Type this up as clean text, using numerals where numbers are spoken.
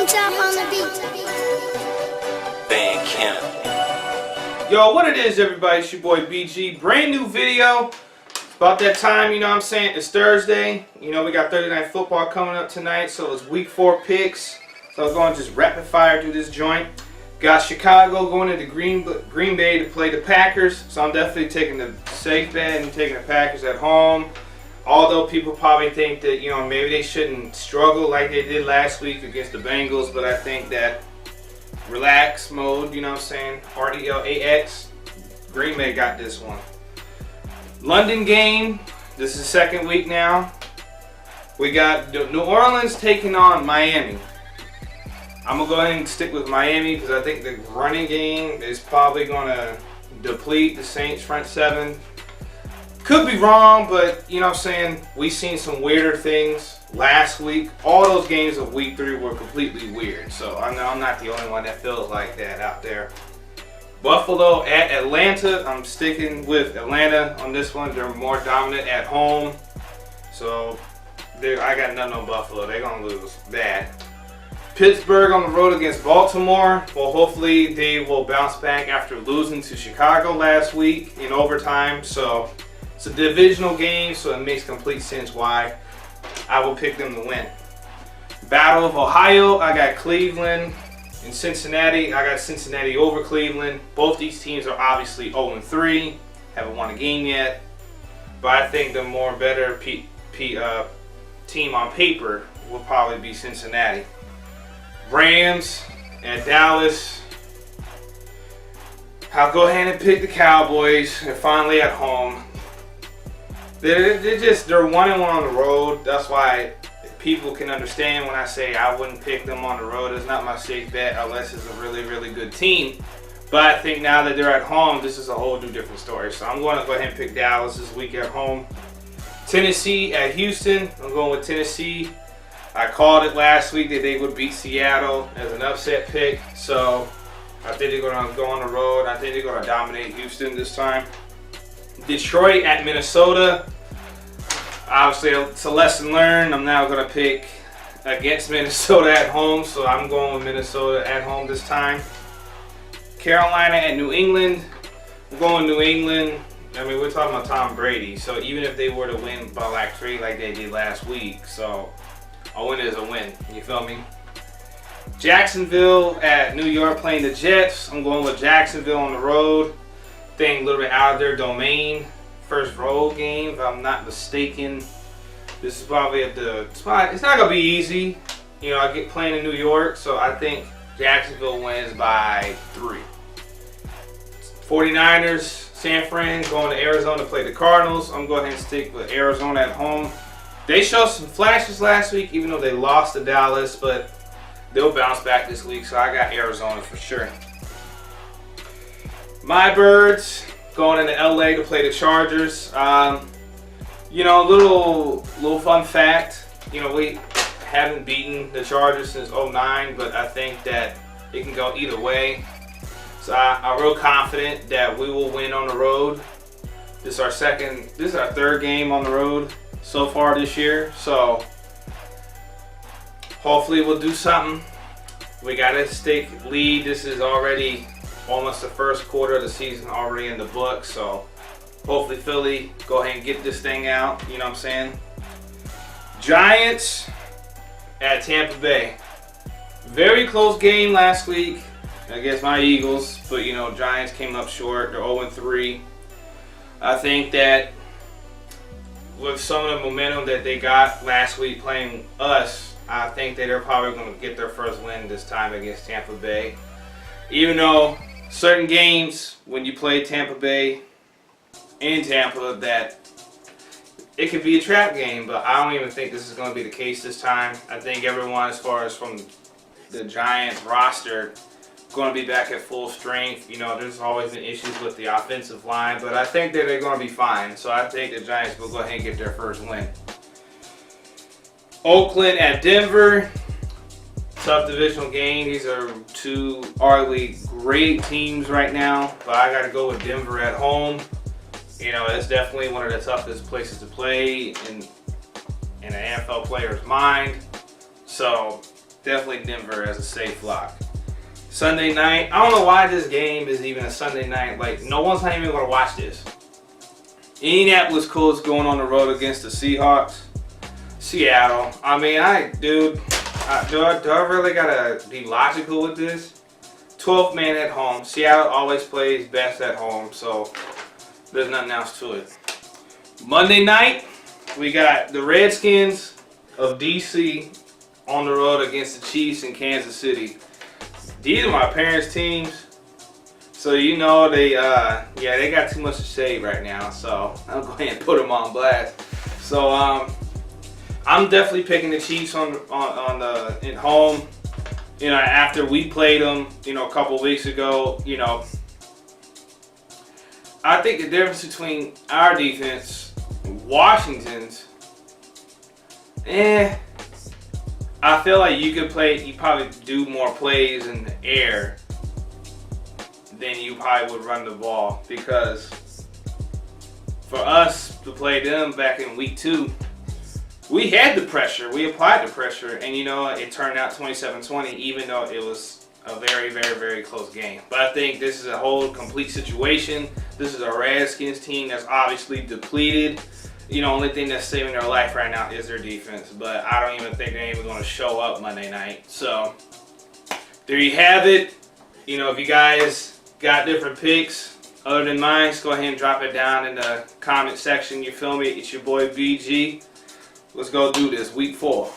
Top on the beat. Van Camp. Yo, what it is, everybody? It's your boy BG. Brand new video. It's about that time, you know what I'm saying? It's Thursday. You know, we got Thursday Night Football coming up tonight, so it's week 4 picks. So I'm going to just rapid fire through this joint. Got Chicago going into Green Bay to play the Packers, so I'm definitely taking the safe bet and taking the Packers at home. Although people probably think that, you know, maybe they shouldn't struggle like they did last week against the Bengals, but I think that relax mode, you know what I'm saying, RDLAX, Green Bay got this one. London game, this is the second week now. We got New Orleans taking on Miami. I'm going to go ahead and stick with Miami because I think the running game is probably going to deplete the Saints front seven. Could be wrong, but you know what I'm saying, we've seen some weirder things last week. All those games of week 3 were completely weird, so I'm not the only one that feels like that out there. Buffalo at Atlanta, I'm sticking with Atlanta on this one. They're more dominant at home, so I got nothing on Buffalo. They're going to lose bad. Pittsburgh on the road against Baltimore. Well, hopefully they will bounce back after losing to Chicago last week in overtime, so it's a divisional game, so it makes complete sense why I will pick them to win. Battle of Ohio, I got Cleveland and Cincinnati. I got Cincinnati over Cleveland. Both these teams are obviously 0-3, haven't won a game yet, but I think the more better team on paper will probably be Cincinnati. Rams at Dallas. I'll go ahead and pick the Cowboys. They're finally at home. They're 1-1 on the road. That's why people can understand when I say I wouldn't pick them on the road. It's not my safe bet unless it's a really, really good team. But I think now that they're at home, this is a whole new different story. So I'm going to go ahead and pick Dallas this week at home. Tennessee at Houston. I'm going with Tennessee. I called it last week that they would beat Seattle as an upset pick. So I think they're going to go on the road. I think they're going to dominate Houston this time. Detroit at Minnesota. Obviously, it's a lesson learned. I'm now going to pick against Minnesota at home, so I'm going with Minnesota at home this time. Carolina at New England. I'm going New England. I mean, we're talking about Tom Brady, so even if they were to win by like 3 like they did last week, so a win is a win. You feel me? Jacksonville at New York playing the Jets. I'm going with Jacksonville on the road. Thing a little bit out of their domain. First road game, if I'm not mistaken. This is probably at the spot. It's not gonna be easy. You know, I get playing in New York, so I think Jacksonville wins by 3. 49ers, San Fran going to Arizona to play the Cardinals. I'm going ahead and stick with Arizona at home. They showed some flashes last week, even though they lost to Dallas, but they'll bounce back this week, so I got Arizona for sure. My Birds going into LA to play the Chargers. You know, a little fun fact. You know, we haven't beaten the Chargers since 2009, but I think that it can go either way. So I'm real confident that we will win on the road. This is our 3rd game on the road so far this year. So hopefully we'll do something. We got a stake lead. This is already almost the first quarter of the season already in the book, so hopefully Philly go ahead and get this thing out, you know what I'm saying? Giants at Tampa Bay. Very close game last week against my Eagles, but you know, Giants came up short. They're 0-3. I think that with some of the momentum that they got last week playing us, I think that they're probably going to get their first win this time against Tampa Bay. Even though certain games, when you play Tampa Bay in Tampa, that it could be a trap game, but I don't even think this is going to be the case this time. I think everyone, as far as from the Giants roster, going to be back at full strength. You know, there's always been issues with the offensive line, but I think that they're going to be fine. So I think the Giants will go ahead and get their first win. Oakland at Denver. Tough divisional game. These are 2 arguably great teams right now, but I got to go with Denver at home. You know, it's definitely one of the toughest places to play in an NFL player's mind. So definitely Denver as a safe lock. Sunday night, I don't know why this game is even a Sunday night. Like, no one's not even going to watch this. Indianapolis Colts going on the road against the Seahawks. Seattle. I mean, do I really gotta be logical with this? 12th man at home. Seattle always plays best at home, so there's nothing else to it. Monday night, we got the Redskins of DC on the road against the Chiefs in Kansas City. These are my parents' teams, so you know they got too much to say right now. So I'll go ahead and put them on blast. So I'm definitely picking the Chiefs at home. You know, after we played them, you know, a couple weeks ago, you know, I think the difference between our defense, Washington's, I feel like you probably do more plays in the air than you probably would run the ball, because for us to play them back in week 2, we had the pressure, we applied the pressure, and you know, it turned out 27-20, even though it was a very, very, very close game. But I think this is a whole complete situation. This is a Redskins team that's obviously depleted. You know, only thing that's saving their life right now is their defense. But I don't even think they're even going to show up Monday night. So there you have it. You know, if you guys got different picks other than mine, just go ahead and drop it down in the comment section. You feel me? It's your boy BG. Let's go do this. Week 4.